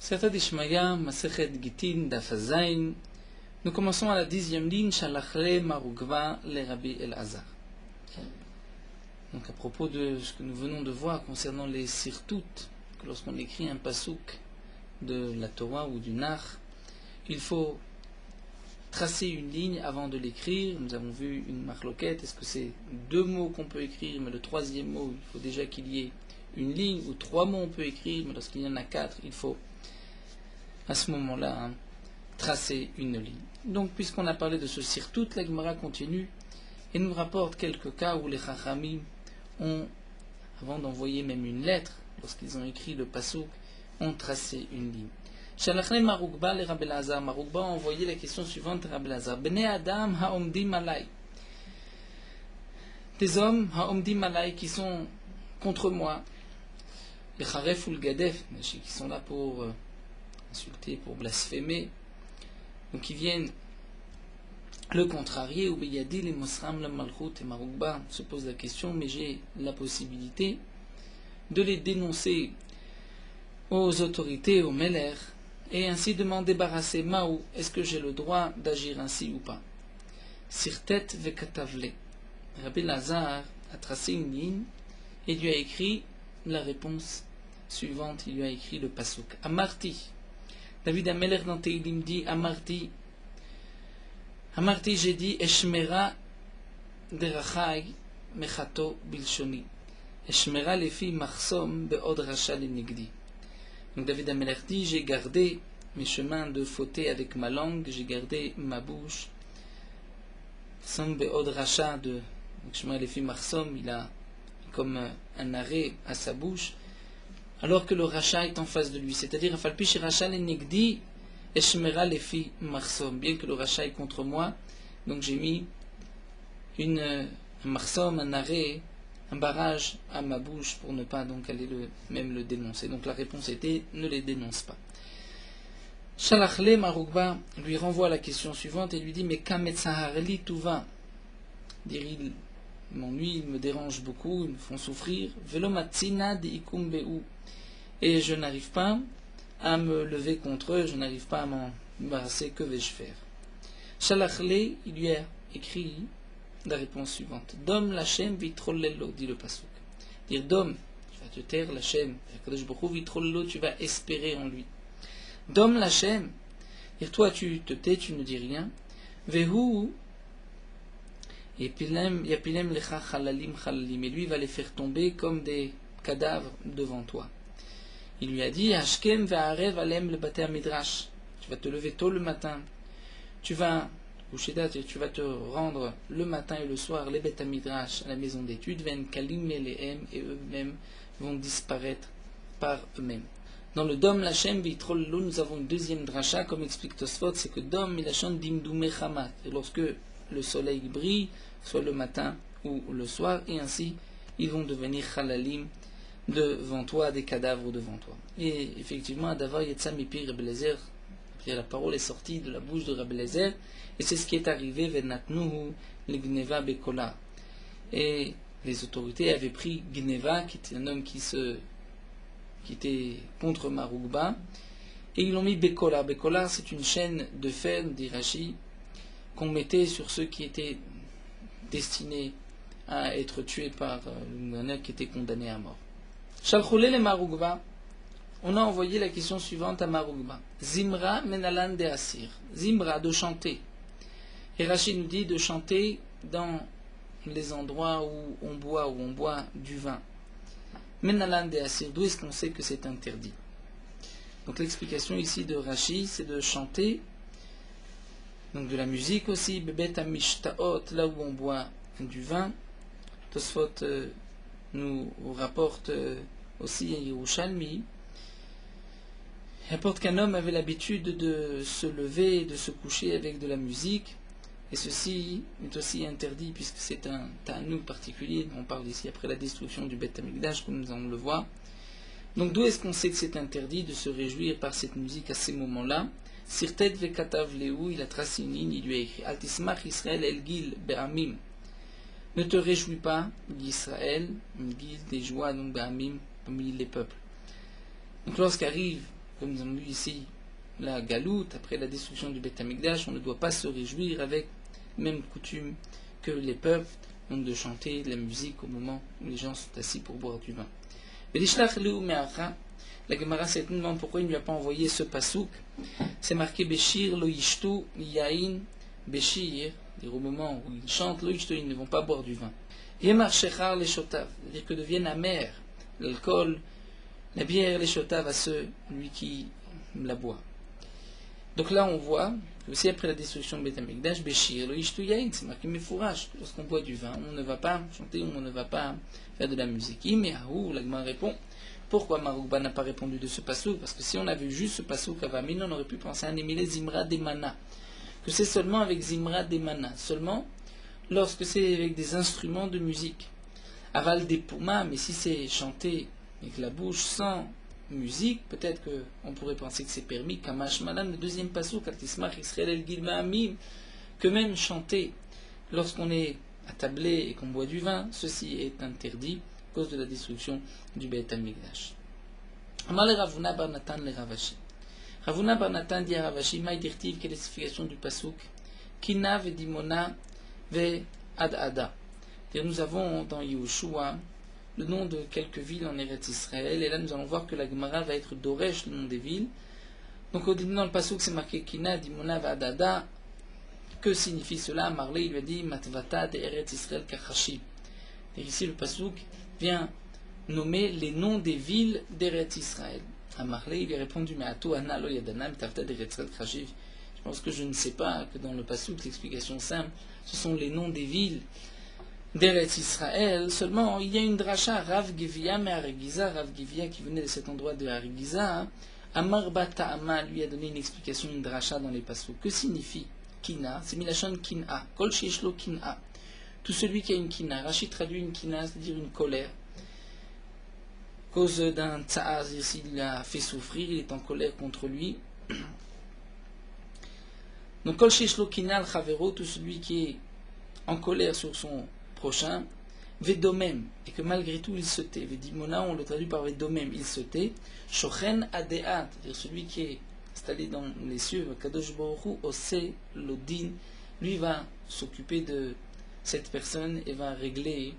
Siyata Dishmaya, Masechet Gitin, Daf Zayin. Nous commençons à la 10e ligne, Shalachle Marugva le Rabbi Elazar. Donc à propos de ce que nous venons de voir concernant les sirtout, que lorsqu'on écrit un pasouk de la Torah ou du Nach, il faut tracer une ligne avant de l'écrire. Nous avons vu une marloquette, est-ce que c'est 2 mots qu'on peut écrire, mais le 3e mot, il faut déjà qu'il y ait une ligne, ou 3 mots on peut écrire, mais lorsqu'il y en a 4, il faut à ce moment-là tracer une ligne. Donc puisqu'on a parlé de ce sirtout, la Gemara continue et nous rapporte quelques cas où les Chachamim ont, avant d'envoyer même une lettre, lorsqu'ils ont écrit le pasouk, ont tracé une ligne. Shalachne Marugba le Rabbi Elazar. Marugba a envoyé la question suivante à Rabbi Elazar. Bnei Adam ha'omdim alay. Des hommes ha'omdim alay qui sont contre moi. Les Charef ou le Gadef, qui sont là pour insulter, pour blasphémer. Donc ils viennent le contrarier. Ou Beyadi les Mosram la Malchut et Marugba se pose la question, mais j'ai la possibilité de les dénoncer aux autorités, aux Meller, et ainsi de m'en débarrasser. Maou, est-ce que j'ai le droit d'agir ainsi ou pas? Sirtet vekatavle. Rabbi Elazar a tracé une ligne et lui a écrit la réponse suivante. Il lui a écrit le pasouk. Amarti. David Ameler dans Teilim dit Amarti. Amarti, j'ai dit Eshmera derachai mechato bilshoni. Eshmera lefi marsom beod rasha lenigdi. Donc David Ameler dit, j'ai gardé mes chemins de fauté avec ma langue, j'ai gardé ma bouche. Som beod rasha de chemin lefi marsom, il a comme un arrêt à sa bouche, alors que le rachat est en face de lui. C'est-à-dire, afalpi chez rachat lenigdi, eshmera lefi marsom. Bien que le rachat est contre moi, donc j'ai mis un marsom, un arrêt, un barrage à ma bouche pour ne pas donc aller même le dénoncer. Donc la réponse était ne les dénonce pas. Shalachle Marugba lui renvoie la question suivante et lui dit mais kametzahareli tuva. Dire il m'ennuie, il me dérange beaucoup, ils me font souffrir. Velomatzina de ikumbeu. Et je n'arrive pas à me lever contre eux, je n'arrive pas à m'en débarrasser, que vais-je faire? Shalachle, il lui a écrit la réponse suivante. Dom Lachem vitrollelo, dit le pasouk. Dire Dom, tu vas te taire, Lachem, vitrollelo, tu vas espérer en lui. Dom Lachem, dire toi tu te tais, tu ne dis rien. Vehu, yapilem lecha chalalim chalalim, et lui va les faire tomber comme des cadavres devant toi. Il lui a dit Ashkem ve'arev alem le bate midrash. Tu vas te lever tôt le matin, tu vas tu vas te rendre le matin et le soir les bêtes à midrash, à la maison d'études, ven kalim elehem, et eux-mêmes vont disparaître par eux-mêmes. Dans le Dom Lachem vitrollelo, nous avons une deuxième dracha, comme explique Tosfot, c'est que Dom Milachon dimdume chamat, et lorsque le soleil brille, soit le matin ou le soir, et ainsi ils vont devenir chalalim devant toi, des cadavres devant toi. Et effectivement, Adavar Yetza Mipi Rabbi Elazar, la parole est sortie de la bouche de Rabbi Elazar, et c'est ce qui est arrivé, Venatnuhu l'Gneva Bekola. Et les autorités avaient pris Gneva, qui était un homme qui était contre Marugba, et ils l'ont mis Bekola. Bekola, c'est une chaîne de fer, dit Rashi, qu'on mettait sur ceux qui étaient destinés à être tués par un qui était condamné à mort. Shalchoulé le Marugba, on a envoyé la question suivante à Marugba. Zimra menalan de asir. Zimra, de chanter. Et Rachid nous dit de chanter dans les endroits où on boit du vin. Menalan de asir, d'où est-ce qu'on sait que c'est interdit? Donc l'explication ici de Rachid, c'est de chanter, donc de la musique aussi, bebet amishtaot, là où on boit du vin. Tosfot nous rapporte aussi à Yerushalmi, rapporte qu'un homme avait l'habitude de se lever et de se coucher avec de la musique, et ceci est aussi interdit puisque c'est un ta'anouk particulier. On parle ici après la destruction du Beth Amikdash, comme nous allons le voir. Donc d'où est-ce qu'on sait que c'est interdit de se réjouir par cette musique à ces moments-là? Sirtet vekatav lehu, il a tracé une ligne, il lui a écrit Altismach Israël el gil be'amim. Ne te réjouis pas d'Israël, une guise des joies, donc be'amim, parmi les peuples. Donc lorsqu'arrive comme nous avons vu ici, la galoute, après la destruction du Beth Amikdash, on ne doit pas se réjouir avec même coutume que les peuples, donc de chanter de la musique au moment où les gens sont assis pour boire du vin. La Gemara s'est demandé pourquoi il ne lui a pas envoyé ce pasouk. C'est marqué Beshir lo yishtu yain Beshir, au moment où ils chantent lo yishtu, ils ne vont pas boire du vin. Yemar shechar les shotav, c'est-à-dire que devienne amer l'alcool, la bière, les shotav à celui qui la boit. Donc là on voit que aussi après la destruction de Beth Amikdash, Beshir lo yishtu yain, c'est marqué Mefourash, lorsqu'on boit du vin, on ne va pas chanter, on ne va pas faire de la musique. Imeahu, la Gemara répond. Pourquoi Marouba n'a pas répondu de ce passouk? Parce que si on avait juste ce passouk Avamine, on aurait pu penser à Némilé Zimra Demana. Que c'est seulement avec Zimra Demana. Seulement lorsque c'est avec des instruments de musique. Aval des Pouma, mais si c'est chanté avec la bouche sans musique, peut-être qu'on pourrait penser que c'est permis. Kamash Malan, le deuxième passouk, Altismach Israël El Gilma Amim, que même chanter lorsqu'on est attablé et qu'on boit du vin, ceci est interdit à cause de la destruction du Beit Amikdash. Amar le Ravuna bar Natan le Ravashi. Ravuna bar Natan dit à Ravashi, Maï dirtiv, quelle est la signification du pasuk? Kina ve dimona ve ad-ada. Nous avons dans Yehoshua le nom de quelques villes en Eretz Israël, et là nous allons voir que la Gemara va être Doresh, le nom des villes. Donc au début dans le pasuk c'est marqué Kina, dimona ve ad-ada. Que signifie cela? Marley il lui a dit Matvata de Eretz Israël Kachashi. Et ici le pasuk vient nommer les noms des villes d'Eretz Israël. À Marley, il lui a répondu, mais à toi, Anna, lo yadanam, tafta d'Eretz Israël Khashiv. Je pense que je ne sais pas que dans le passouk, l'explication simple, ce sont les noms des villes d'Eretz Israël. Seulement, il y a une dracha, Rav Givia, mais Arigiza, Rav Givia qui venait de cet endroit de Arigiza, Amar Bata'ama lui a donné une explication, une dracha dans les passouk. Que signifie Kina? C'est Milachon Kin'a, Kol Shishlo Kin'a. Tout celui qui a une kina, Rachid traduit une kina, c'est-à-dire une colère. À cause d'un tsa'ar, s'il l'a fait souffrir, il est en colère contre lui. Donc, kol sheshlo kina al-chavero, tout celui qui est en colère sur son prochain, vedomem, et que malgré tout il se tait. Vedimona, on le traduit par vedomem, il se tait. Shochen adeat, c'est-à-dire celui qui est installé dans les cieux, kadosh baruch hu ose lodin, lui va s'occuper de cette personne et va régler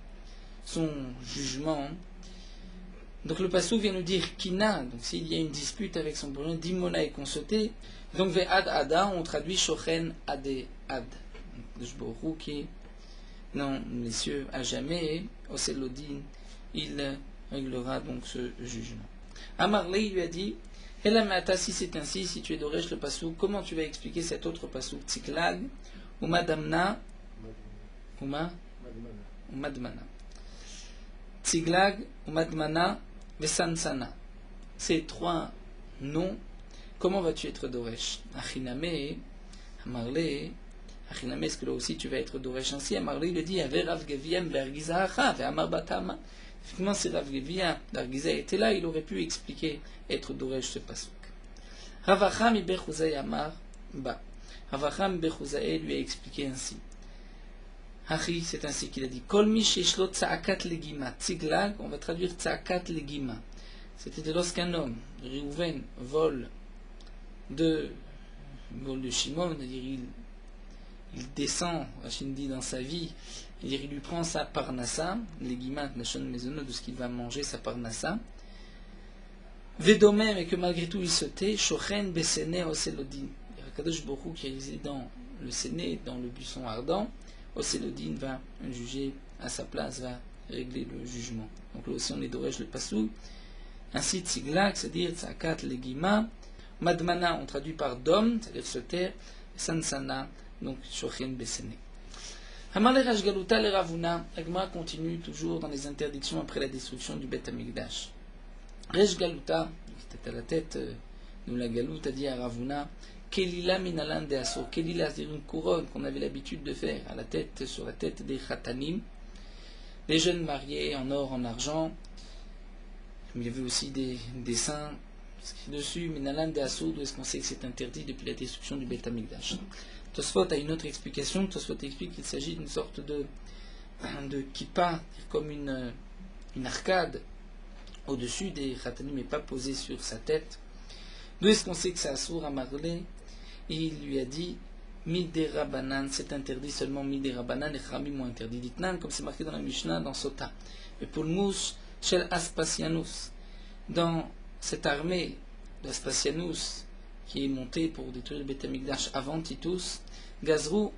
son jugement. Donc le passou vient nous dire Kina, donc s'il y a une dispute avec son prochain, Dimona est consulté. Donc Ve'ad Ada, on traduit Shochen Ade Ad. Le Jborou qui est dans les cieux à jamais, Oselodin, il réglera donc ce jugement. Amarley lui a dit Elamata, si c'est ainsi, si tu es d'Oresh le passou, comment tu vas expliquer cet autre passou? Tsiklag, ou Madamna, Madmana. Tziglag, Madmana, Vesansana. Ces trois noms, comment vas-tu être Doresh? Achiname, Amarle, Achiname, est-ce que là aussi tu vas être Doresh ainsi? Amarle, il dit, Ave Rav Gevia, Bergiza Acha, Ve Amar Batama. Effectivement, si Rav Gevia, Bergiza était là, il aurait pu expliquer être Doresh ce pasuk. Ravacham Ibechuzay Amar, Ba. Ravacham Ibechuzay lui a expliqué ainsi. Hachi, c'est ainsi qu'il a dit. Kolmi sheshlo tsaakat legima. Tziglag, on va traduire tsaakat legima. C'était lorsqu'un homme, Reuven, vole de Shimon, c'est-à-dire il descend, Rachid dit, dans sa vie, c'est-à-dire il lui prend sa parnassa, legima, nashon mezono, de ce qu'il va manger, sa parnassa. Vedomem, et que malgré tout il se tait, shochen besene oselodin. Kadosh Borou qui réside dans le séné, dans le buisson ardent. Oselodin va juger à sa place, va régler le jugement. Donc là aussi on est d'Oresh le Passou. Ainsi Tziglag, c'est-à-dire Tzakat Legima. Madmana, on traduit par Dom, c'est-à-dire se taire. Sansana, donc Shochen Besene. Hamale Rashgaluta le Ravuna. Agma continue toujours dans les interdictions après la destruction du Beth Amikdash. Rashgaluta, qui était à la tête de la Galoute, a dit à Ravuna Kelila minalan de asso. Kelila, c'est-à-dire une couronne qu'on avait l'habitude de faire à la tête, sur la tête des Khatanim, les jeunes mariés en or, en argent. Il y avait aussi des dessins dessus. Minalan de asso, d'où est-ce qu'on sait que c'est interdit depuis la destruction du Beth Amikdash. Tosfot a une autre explication. Tosfot explique qu'il s'agit d'une sorte de kippa, comme une arcade au-dessus des Khatanim, mais pas posée sur sa tête. D'où est-ce qu'on sait que c'est Assour à Marlé? Et il lui a dit Midé Rabanan, c'est interdit seulement Midé Rabanan, les Khamim ont interdit Ditnan, comme c'est marqué dans la Mishnah, dans Sota. Mais pour le Mouche, Shel Aspasianus, dans cette armée d'Aspasianus qui est montée pour détruire le Beth Amikdash avant Titus, Gazrou,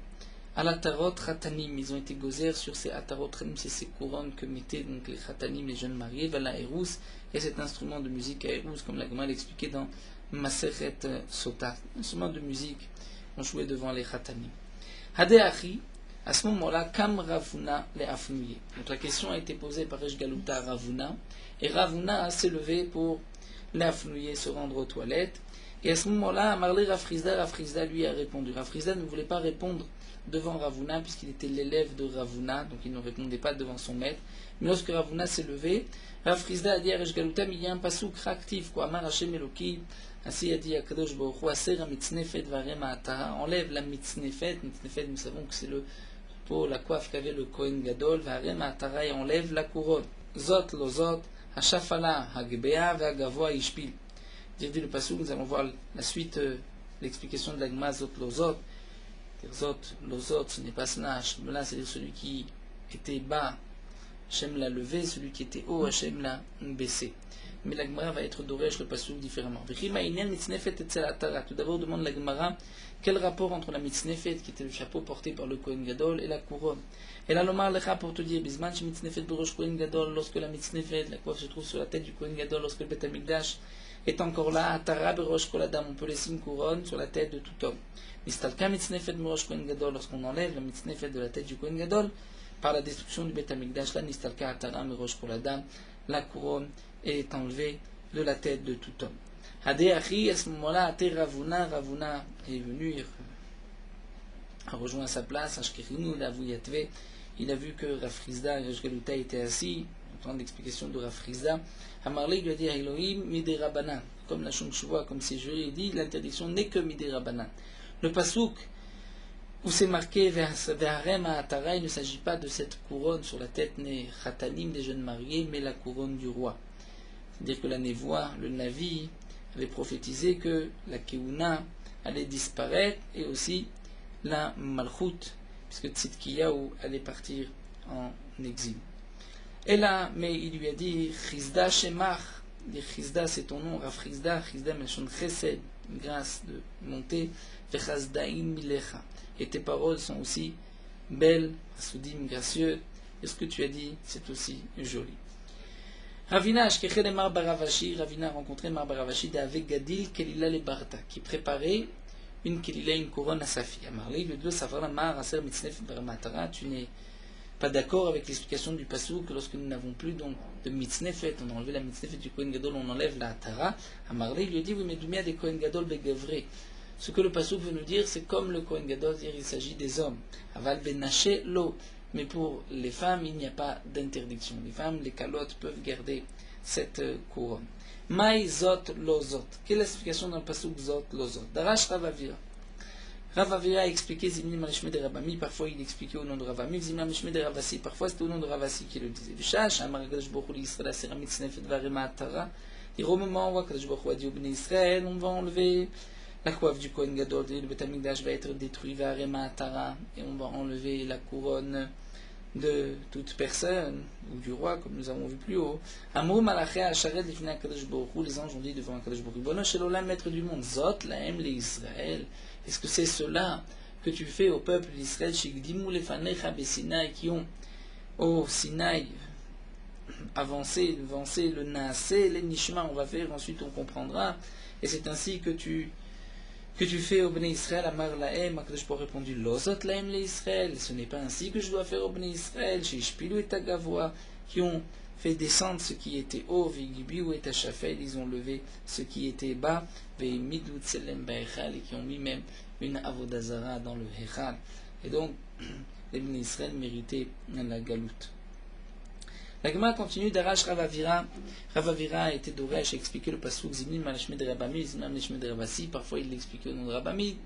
Al-Atarot Khatanim, ils ont été gozer sur ces Atarot Khatanim, c'est ces couronnes que mettaient donc les Khatanim, les jeunes mariés, Vala Erous, et cet instrument de musique à Erous, comme la Gemara l'expliquait dans Masechet Sota, un instrument de musique qu'on jouait devant les Khatanim. Hadeachi, à ce moment-là, Kam Ravuna les Afnouye. Donc la question a été posée par Resh Galuta à Ravuna, et Ravuna s'est levé pour les Afnouye, se rendre aux toilettes. Et à ce moment-là, Amarle Rafrizda lui a répondu. Rafrizda ne voulait pas répondre devant Ravuna, puisqu'il était l'élève de Ravuna, donc il ne répondait pas devant son maître. Mais lorsque Ravuna s'est levé, Rafrizda a dit à Resh Galuta, il y a un pasouk actif, quoi, Amar Hashem Eloki, ainsi a dit Akadosh Baruch Hu, Aser ha-mitznefet varema atara, enlève la mitznefet, mitznefet, nous savons que c'est le pour la coiffe qu'avait le Kohen Gadol, varema atara, et enlève la couronne. Zot lo zot, ha-shafala, ha-gebea, va-gavoa, ishpil. Dit le pasouk, nous allons voir la suite, l'explication de la Gemara Zot lo zot. Zot lo zot, ce n'est pas cela, c'est-à-dire celui qui était bas, Hachem l'a levé, celui qui était haut, Hachem l'a baissé. Mais la Gemara va être doresh le pasouk différemment. Tout d'abord, demande la Gemara quel rapport entre la mitznefet, qui était le chapeau porté par le Kohen Gadol, et la couronne. Et là, l'omar lecha pour te dire, bisman chez mitznefet borosh Kohen Gadol, lorsque la mitznefet, la coiffe se trouve sur la tête du Kohen Gadol, lorsque le Beth Amikdash est encore là, atara berosh kol adam, on peut laisser une couronne sur la tête de tout homme. Nistalka mitznefet borosh Kohen Gadol, lorsqu'on enlève la mitznefet de la tête du Kohen Gadol, par la destruction du Beth Amikdash, là, nistalka atara berosh kol adam, la couronne est enlevé de la tête de tout homme. Hadeachi, à ce moment-là, Ate Ravuna, Ravuna est venu, a rejoint sa place, Ashkerinu, Lavuyatve, il a vu que Rafrizda et Rashgaluta étaient assis, en train d'explication de Rafrizda. Amarle lui a dit Elohim, Midé Rabanan, comme la Shonshua, comme c'est juré, il dit l'interdiction n'est que Midé Rabanan. Le pasouk où c'est marqué Ve'harem ha'atara, il ne s'agit pas de cette couronne sur la tête né Khatanim des jeunes mariés, mais la couronne du roi. C'est-à-dire que la névoie, le Navi, avait prophétisé que la Keuna allait disparaître et aussi la Malchut, puisque Tzidkiyahu allait partir en exil. Et là, mais il lui a dit Chizda Shemach, Chizda c'est ton nom, Rafrizda, Chizda Melchon Chesed, une grâce de monter, Vechazdaim Milecha. Et tes paroles sont aussi belles, Asudim, gracieux, et ce que tu as dit, c'est aussi joli. Ravina Ashkechel et Mar Baravashi, Ravina a rencontré Mar Baravashi d'Avek Gadil Kelila le Barta, qui préparait une Kelila, une couronne à sa fille. Amarli, le deux Savara Mar Aser Mitznef Baramatara, tu n'es pas d'accord avec l'explication du Passou que lorsque nous n'avons plus donc de Mitznefet, on a enlevé la Mitznefet du Kohen Gadol, on enlève la Atara. Amarli lui a dit oui, mais Doumia des Kohen Gadol Begavre. Ce que le Passou veut nous dire, c'est comme le Kohen Gadol, c'est-à-dire il s'agit des hommes. Aval Benaché Lo. Mais pour les femmes, il n'y a pas d'interdiction. Les femmes, les calottes peuvent garder cette couronne. Maï zot lo zot. Quelle est l'explication dans le pasuk zot lo zot? Darash Ravavira. Ravavira a expliqué Zimni Malishme de Rabami. Parfois il expliquait au nom de Ravami. Zimni Malishme de Ravasi. Parfois c'était au nom de Ravasi qui le disait. Vishash, Amar Kadosh Baruch Hu l'Israël, Seramit Snefet Varema Atara. Et au moment où Kadosh Baruch Hu a dit au Bnei Israël, on va enlever la coiffe du Kohen Gadol, le Beth Amikdash va être détruit, Varema Atara, et on va enlever la couronne de toute personne, ou du roi, comme nous avons vu plus haut. Amrou Malaché Asharet Lifnei HaKadosh Baruch Hu, les anges ont dit devant HaKadosh Baruch Hu, Bono Shel Olam, maître du monde, Zot Lahem le Israël. Est-ce que c'est cela que tu fais au peuple d'Israël, Shigdimu Lefanecha Besinaï, qui ont au Sinaï avancé le Naasé, les Nishma, on va faire, ensuite on comprendra, et c'est ainsi que tu fais au Bnei Israël, Amar Lahem, HaKadosh Baruch Hu répondu, Lozot Lahem le Israël, ce n'est pas ainsi que je dois faire au Bnei Israël, chez Ishpilu et Tagavoa, qui ont fait descendre ce qui était haut, Vigibiu et Tachafel, ils ont levé ce qui était bas, Veimidu Tselem Ba'echal, et qui ont mis même une Avodazara dans le Hechal. Et donc, les Bnei Israël méritaient la galoute. La Gemara continue d'Arash Ravavira. Ravavira a été d'Oresh à expliquer le passouk Zimnim Malashme de Rabami, Zimnim Malashme de Ravasi. Parfois il l'expliquait au nom de Rabami.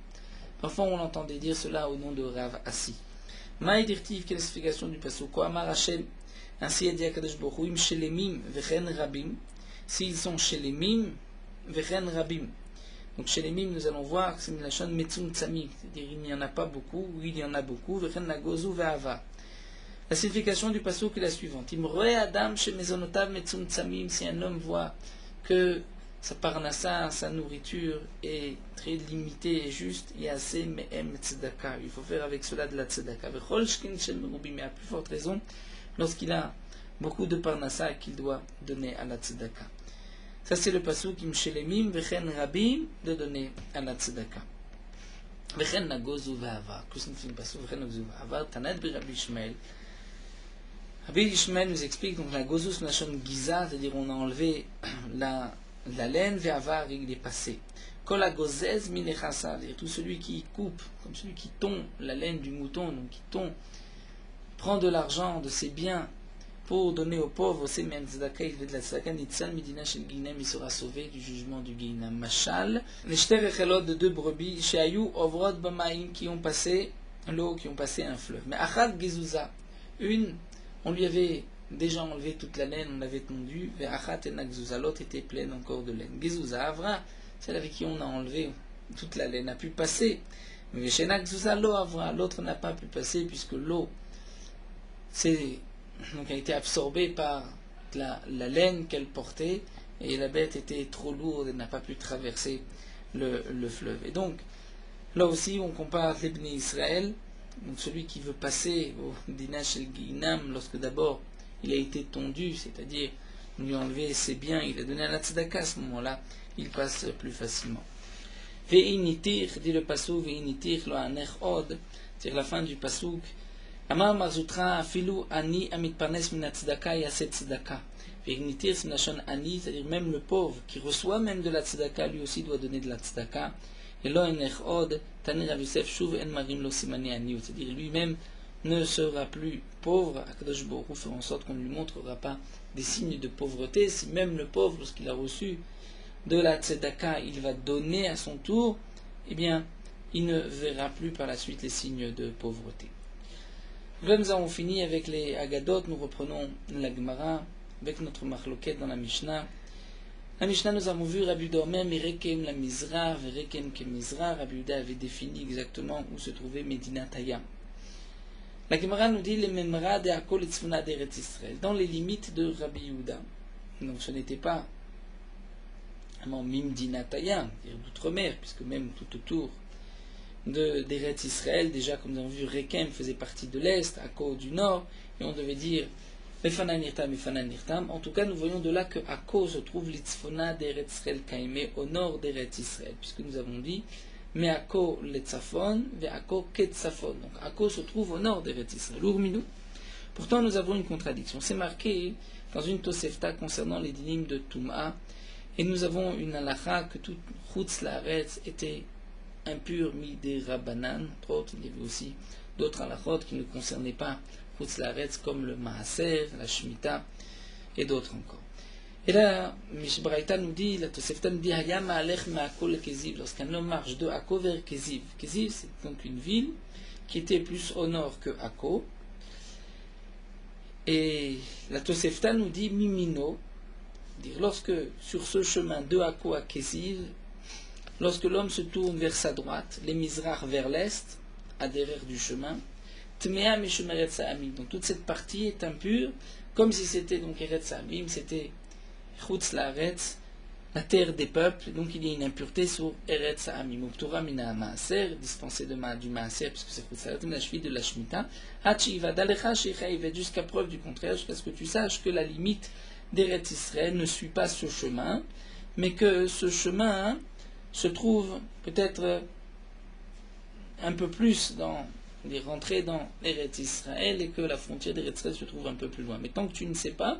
Parfois on l'entendait dire cela au nom de Rav Assi. Maïdirtiv, quelle explication du passouk? Amar Hashem, ainsi a dit Akadosh Baruch Hu, Im Shelemim Vechen Rabim. S'ils sont Shelemim Vechen Rabim. Donc chez les mimes, nous allons voir que c'est une lachon metzum tzami, c'est-à-dire il n'y en a pas beaucoup, ou il y en a beaucoup, vechen nagozu ve'ava. La signification du passouk est la suivante. Imroe adam chez mezonotav metzum tzamim, si un homme voit que sa parnassa, sa nourriture est très limitée et juste, yase me'em tzedaka. Il faut faire avec cela de la tzedaka. Vechol shkin shel merubim, mais à plus forte raison, lorsqu'il a beaucoup de parnassa qu'il doit donner à la tzedaka. Ça c'est le passouk im shelemim vechen rabim, de donner à la tzedaka. Vechen nagozu ve'ava. Que signifie le passouk vechen nagozu ve'ava? Tanad bi Rabbi Ishmael. Rabbi Ishmael nous explique donc la gozus nashon giza, c'est-à-dire on a enlevé la laine, ve'avar, il est passé. Kol agozez minechasa, c'est-à-dire tout celui qui coupe, comme celui qui tond la laine du mouton, donc qui tond, prend de l'argent de ses biens pour donner aux pauvres, c'est même tzedaka, il fait de la tzedaka, nitzal midina shel ginam, il sera sauvé du jugement du ginam. Mashal, les shter echelot de 2 brebis, sheayu ovrot b'maim, qui ont passé l'eau, qui ont passé un fleuve. Mais achad gezuza, une, on lui avait déjà enlevé toute la laine, on l'avait tondue. Ve'achat et nagzuza, l'autre était pleine encore de laine. Gezuza avra, celle avec qui on a enlevé toute la laine, a pu passer. Mais chez nagzuza, l'eau avra, l'autre n'a pas pu passer puisque l'eau donc a été absorbée par la laine qu'elle portait et la bête était trop lourde et n'a pas pu traverser le fleuve. Et donc, là aussi, on compare l'Ibn Israël. Donc celui qui veut passer au Dinash el Ginam, lorsque d'abord il a été tondu, c'est-à-dire on lui a enlevé ses biens, il a donné à la tzedaka, à ce moment-là, il passe plus facilement. Ve'initir, dit le pasouk, ve'initir lo anech od, c'est-à-dire la fin du pasouk. Amar marzutra afilu ani amitparnes min tzedaka yaset tzedaka. Ve'initir c'est nashon ani, c'est-à-dire même le pauvre qui reçoit même de la tzedaka, lui aussi doit donner de la tzedaka. Et lo anech od, Tanir Rav Yosef shuv en marim lo simani aniut, c'est-à-dire lui-même ne sera plus pauvre. Akadosh Baruch Hu fera en sorte qu'on ne lui montrera pas des signes de pauvreté. Si même le pauvre, lorsqu'il a reçu de la tzedaka, il va donner à son tour, eh bien, il ne verra plus par la suite les signes de pauvreté. Là, nous avons fini avec les Agadot. Nous reprenons la Gemara avec notre machloket dans la Mishnah. La Mishnah, nous avons vu Rabbi Yehuda Omer, Mirekem la Mizra, Verekem ke Mizra. Rabbi Yehuda avait défini exactement où se trouvait Medinat Hayam. La Gemara nous dit les Memra de Akol et Tzfuna d'Eretz Israël, dans les limites de Rabbi Yehuda. Donc ce n'était pas Mimdinat Hayam, c'est-à-dire d'outre-mer, puisque même tout autour d'Eretz Israël, déjà comme nous avons vu, Rekem faisait partie de l'Est, Akko du Nord, et on devait dire Mefanan Nirtam, Mefanan Nirtam. En tout cas, nous voyons de là que Akko se trouve l'Itzfona d'Eretz Israël Kaimé, au nord d'Eretz Israël, puisque nous avons dit mais Akko l'Etzafon, ve Akko Ketzafon. Donc Akko se trouve au nord d'Eretz Israël, Urminou. Pourtant, nous avons une contradiction. C'est marqué dans une Tosefta concernant les dinim de Touma, et nous avons une halakha que toute Chutz Laaretz était impur mi des Rabbanan. Entre autres, il y avait aussi d'autres halakhot qui ne concernaient pas Chutz Laaretz, comme le Maaser, la Shemitah et d'autres encore. Et là, Mishbraïta nous dit, la Tosefta nous dit, Hayam alech me'Akko le Keziv, lorsqu'un homme marche de Akko vers Keziv. Keziv, c'est donc une ville qui était plus au nord que Akko. Et la Tosefta nous dit, Mimino, dire lorsque sur ce chemin de Akko à Keziv, lorsque l'homme se tourne vers sa droite, les Mizrach vers l'est, à derrière du chemin, Tmea Meshumeret Sa'amim, donc toute cette partie est impure, comme si c'était donc Eretz Sa'amim, c'était Chutz Laaretz, la terre des peuples, donc il y a une impureté sur Eretz Sa'amim. Uptura mina Maaser, dispensé du Maaser, puisque c'est Chutz Laaretz, la cheville de la Shemitah, Hachi va d'Alecha Sheicha, jusqu'à preuve du contraire, jusqu'à ce que tu saches que la limite d'Eretz Israël ne suit pas ce chemin, mais que ce chemin se trouve peut-être un peu plus dans les rentrées dans Eretz Israël et que la frontière d'Eretz Israël se trouve un peu plus loin. Mais tant que tu ne sais pas,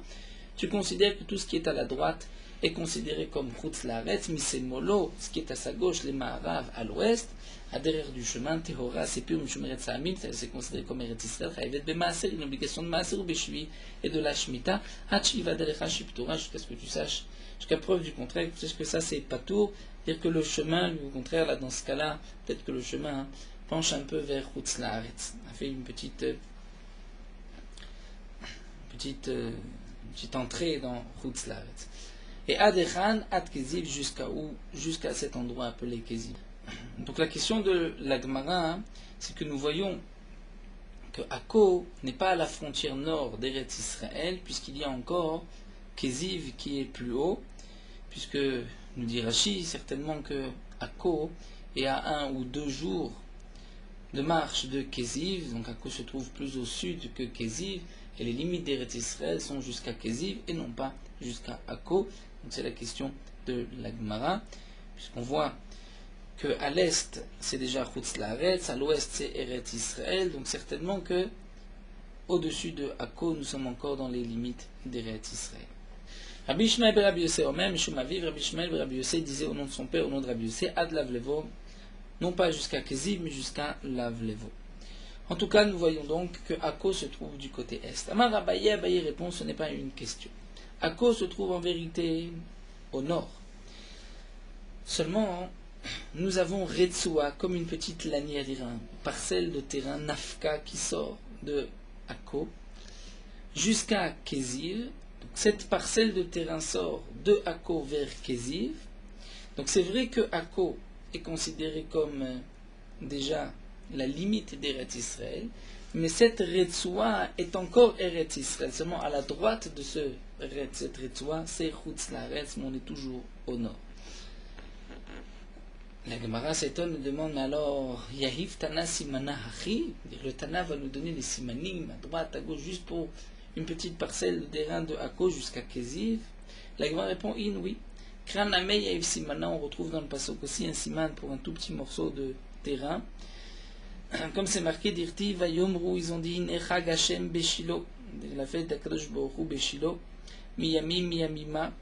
tu considères que tout ce qui est à la droite est considéré comme Chutz Laaretz, Misemolo, ce qui est à sa gauche, les Maharav à l'ouest, à derrière du chemin, Tehora, c'est pur, Mishumeret Sa'amim, c'est considéré comme Eretz Israël, Chayavet B'Maaser, une obligation de Maaser ou Beshvi et de la Shemitah, Hachi Vaderecha Shiptura, jusqu'à ce que tu saches, jusqu'à preuve du contraire, tu saches que ça c'est pas tour, dire que le chemin, lui, au contraire, là dans ce cas-là, peut-être que le chemin penche un peu vers Chutz Laaretz. On a fait une petite entrée dans Chutz Laaretz. Et Adechan, Ad Keziv, jusqu'à où? Jusqu'à cet endroit appelé Keziv. Donc la question de la Gemara, c'est que nous voyons que Akko n'est pas à la frontière nord d'Eretz Israël, puisqu'il y a encore Keziv qui est plus haut, puisque nous dit Rashi certainement que Akko est à 1 ou 2 jours de marche de Keziv, donc Akko se trouve plus au sud que Keziv, et les limites d'Eretz Israël sont jusqu'à Keziv et non pas jusqu'à Akko. Donc c'est la question de la Gemara, puisqu'on voit qu'à l'est c'est déjà Chutz Laaretz, à l'ouest c'est Eretz Israël, donc certainement que au-dessus de Akko nous sommes encore dans les limites d'Eretz Israël. Rabbi Ishmael ben Rabbi Yossé, même Shumaviv, Rabbi Ishmael ben Rabbi Yossé disait au nom de son père, au nom de Rabbi Yossé, Ad Lavlevo, non pas jusqu'à Keziv, mais jusqu'à Lavlevo. En tout cas, nous voyons donc que Akko se trouve du côté est. Amar Abaye, Abaye répond, ce n'est pas une question. Akko se trouve en vérité au nord. Seulement, nous avons Retsua comme une petite lanière, une parcelle de terrain Nafka qui sort de Akko jusqu'à Keziv. Donc, cette parcelle de terrain sort de Akko vers Keziv. Donc c'est vrai que Akko est considéré comme déjà la limite d'Eretz Israël, mais cette Retsua est encore Eretz Israël. Seulement à la droite de cette Retsua, c'est Chutz Laaretz, mais on est toujours au nord. La Gemara s'étonne et demande alors, Yahiv Tana Simana Hachi, le Tana va nous donner les simanim à droite, à gauche, juste pour une petite parcelle de terrain de Akko jusqu'à Keziv. La Gemara répond, oui. Kran Amei Yahiv Simana, on retrouve dans le Pasuk aussi un siman pour un tout petit morceau de terrain. Comme c'est marqué, Dirti, Vayomru, ils ont dit, Nechag Hashem Beshilo, la fête d'Akadosh Baruch Hu Beshilo, Miyamim Miyamima.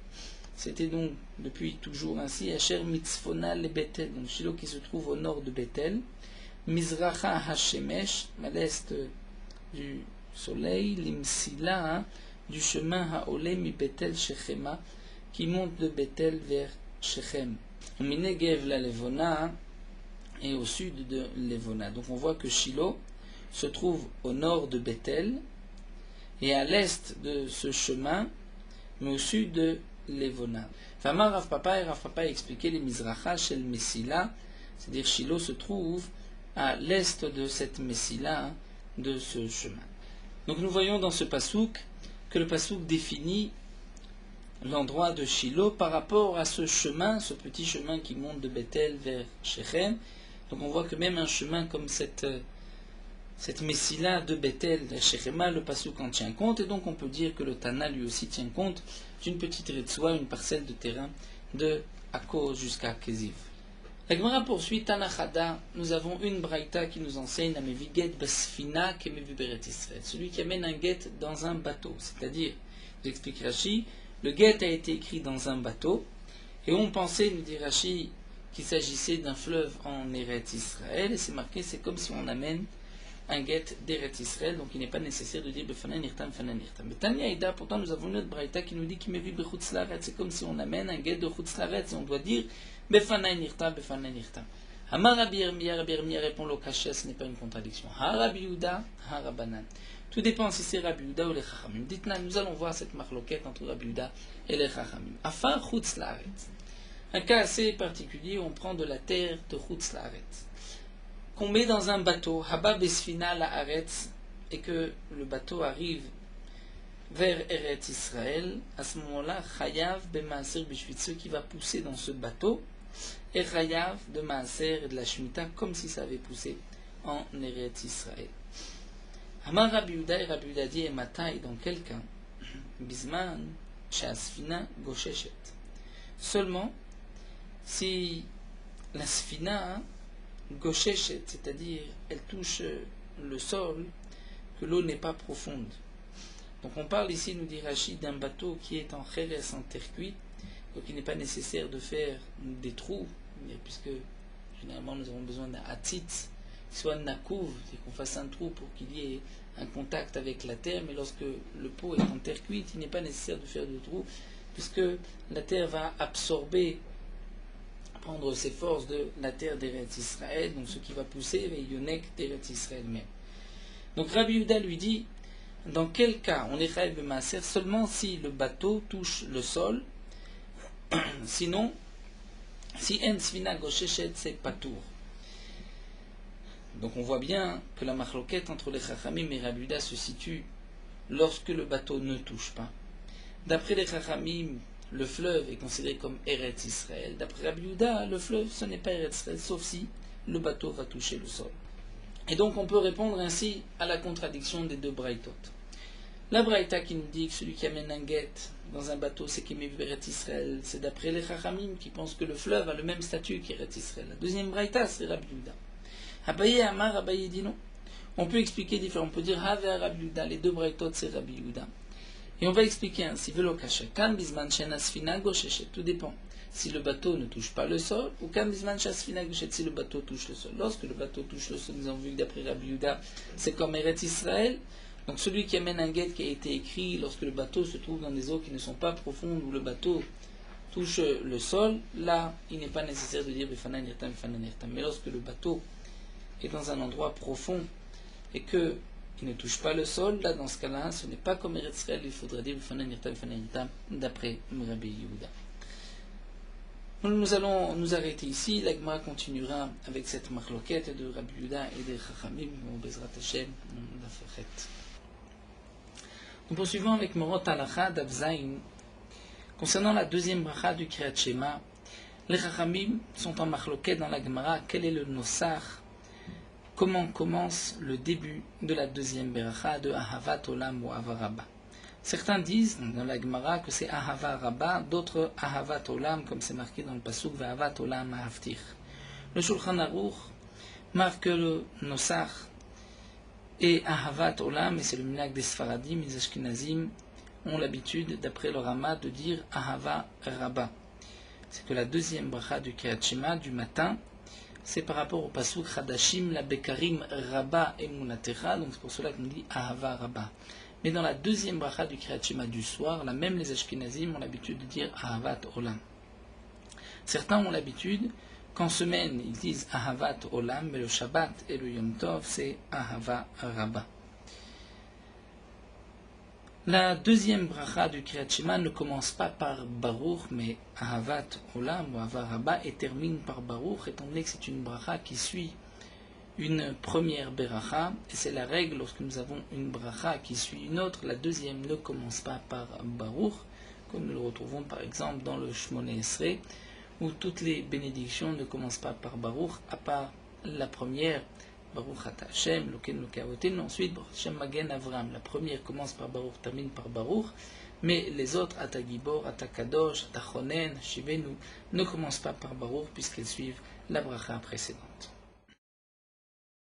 C'était donc depuis toujours ainsi. Asher Mitzfona le Bethel, donc Shilo qui se trouve au nord de Bethel. Mizracha Hashemesh, à l'est du soleil. Limsila, du chemin Haolem mi Bethel Shechema, qui monte de Bethel vers Shechem. Minegev la Levona, et au sud de Levona. Donc on voit que Shilo se trouve au nord de Bethel et à l'est de ce chemin, mais au sud de Levona. Famar Rav Papa, et Rav Papa a expliqué les Mizracha chez le Messila, c'est-à-dire Shilo se trouve à l'est de cette Messila, de ce chemin. Donc nous voyons dans ce pasouk que le pasouk définit l'endroit de Shilo par rapport à ce chemin, ce petit chemin qui monte de Bethel vers Shechem. Donc on voit que même un chemin comme cette Messila de Bethel vers Shechema, le pasouk en tient compte, et donc on peut dire que le Tana lui aussi tient compte d'une petite Retsua, une parcelle de terrain de Akko jusqu'à Keziv. La Gemara poursuit, Tanachada, nous avons une braïta qui nous enseigne Amevi get basfina kemevi beret Israël, celui qui amène un get dans un bateau, c'est-à-dire, vous explique Rashi, le get a été écrit dans un bateau, et on pensait, nous dit Rashi, qu'il s'agissait d'un fleuve en Eretz Israël, et c'est marqué, c'est comme si on amène un get d'Eretz Israël, donc il n'est pas nécessaire de dire Befana Nirtam, Fana Nirtam. Mais Tanya Ida, pourtant nous avons une autre braïta qui nous dit qu'il me vit Bechutz Laaretz, c'est comme si on amène un get de Chutz Laaretz, et on doit dire Befana Nirtam, Befana Nirtam. Amar Rabbi Yirmiyah répond le Kashia, ce n'est pas une contradiction. Ha Rabbi Yehuda, Ha Rabbanan. Tout dépend si c'est Rabbi Yehuda ou les Chachamim. Dites-nous, nous allons voir cette marloquette entre Rabbi Yehuda et les Chachamim. Afar Chutz Laaretz. Un cas assez particulier, on prend de la terre de Chutz Laaretz, qu'on met dans un bateau, Habab Esfina la Haaretz, et que le bateau arrive vers Eretz Israël, à ce moment-là, Chayav Bemaaser Bishvit, ceux qui va pousser dans ce bateau, et Chayav de Maaser et de la Shemitah, comme si ça avait poussé en Eretz Israël. Amar Rabbi Yehuda, et Rabbi Yehuda dit, et Matai, dans quel cas, Bisman, Shasfina Gosheshet. Seulement, si la Sfina, Gosheshet, c'est-à-dire elle touche le sol, que l'eau n'est pas profonde. Donc on parle ici, nous dit Rachid, d'un bateau qui est en Cheres, en terre cuite, donc il n'est pas nécessaire de faire des trous, puisque généralement nous avons besoin d'un hatzit, soit nakouv, c'est qu'on fasse un trou pour qu'il y ait un contact avec la terre, mais lorsque le pot est en terre cuite, il n'est pas nécessaire de faire de trou, puisque la terre va absorber, prendre ses forces de la terre d'Eretz Israël, donc ce qui va pousser les yonek d'Eretz Israël même. Donc Rabbi Yehuda lui dit, dans quel cas on est chayav b'maaser seulement si le bateau touche le sol, Sinon, si en svina gosheshet, c'est patour. Donc on voit bien que la marloquette entre les Chachamim et Rabbi Yehuda se situe lorsque le bateau ne touche pas. D'après les Chachamim, le fleuve est considéré comme Eretz Israël. D'après Rabbi Yehuda, le fleuve ce n'est pas Eretz Israël, sauf si le bateau va toucher le sol. Et donc on peut répondre ainsi à la contradiction des deux braïtot. La braïta qui nous dit que celui qui amène un guet dans un bateau, c'est qu'il met Eretz Israël, c'est d'après les Chachamim qui pensent que le fleuve a le même statut qu'Eretz Israël. La deuxième braïta, c'est Rabbi Yehuda. Abaye Amar, Abaye dit non. On peut expliquer différemment. On peut dire Have Rabbi Yehuda, les deux braïtot c'est Rabbi Yehuda. Et on va expliquer ainsi, Velo Kasha, Kan Bisman Shena Sfina Gosheshet, tout dépend. Si le bateau ne touche pas le sol, ou Kan Bisman Shena Sfina Gosheshet, si le bateau touche le sol. Lorsque le bateau touche le sol, nous avons vu que d'après Rabbi Yehuda, c'est comme Eretz Israël. Donc celui qui amène un guet qui a été écrit lorsque le bateau se trouve dans des eaux qui ne sont pas profondes, où le bateau touche le sol, là, il n'est pas nécessaire de dire Bifana Nirtam, Bifana Nirtam. Mais lorsque le bateau est dans un endroit profond et qu'il ne touche pas le sol, là dans ce cas-là, ce n'est pas comme Eretz Israël, il faudra dire d'après Rabbi Yehuda. Nous allons nous arrêter ici, la Gemara continuera avec cette marloquette de Rabbi Yehuda et des Chachamim, au Bezrat Hashem, d'Afachet. Nous poursuivons avec Morot Halacha d'Avzaïn. Concernant la deuxième bracha du Kriyat Shema, les Chachamim sont en marloquette dans la Gemara, quel est le Nosach? Comment commence le début de la deuxième beracha de Ahavat Olam ou Ahava Rabba? Certains disent dans la Gemara que c'est Ahava Rabba, d'autres Ahavat Olam, comme c'est marqué dans le pasuk V'Ahavat Olam Ahavtir. Le Shulchan Aruch marque que le Nosach et Ahavat Olam, et c'est le minhag des Sfaradim, les Ashkenazim, ont l'habitude, d'après le Rama, de dire Ahava Rabba. C'est que la deuxième bracha du Kriyat Shema du matin, c'est par rapport au pasuk Chadashim la Bekarim Rabba Emunatecha, donc c'est pour cela qu'on dit Ahava Rabba. Mais dans la deuxième bracha du Kriyat Shema du soir, là même les Ashkenazim ont l'habitude de dire Ahavat Olam. Certains ont l'habitude qu'en semaine ils disent Ahavat Olam, mais le Shabbat et le Yom Tov c'est Ahava Rabba. La deuxième bracha du Kriyat Shema ne commence pas par Baruch, mais Ahavat Olam ou Ahava Rabba et termine par Baruch, étant donné que c'est une bracha qui suit une première beracha, et c'est la règle lorsque nous avons une bracha qui suit une autre, la deuxième ne commence pas par Baruch, comme nous le retrouvons par exemple dans le Shmoneh Esrei, où toutes les bénédictions ne commencent pas par Baruch, à part la première, Baruch Ata Hashem, Loken Lokaotin, ensuite Baruch Hashem Magen Avram. La première commence par Baruch, termine par Baruch, mais les autres, Ata Gibor, Ata Kadosh, Ata Chonen, Shivenu, ne commencent pas par Baruch puisqu'elles suivent la bracha précédente.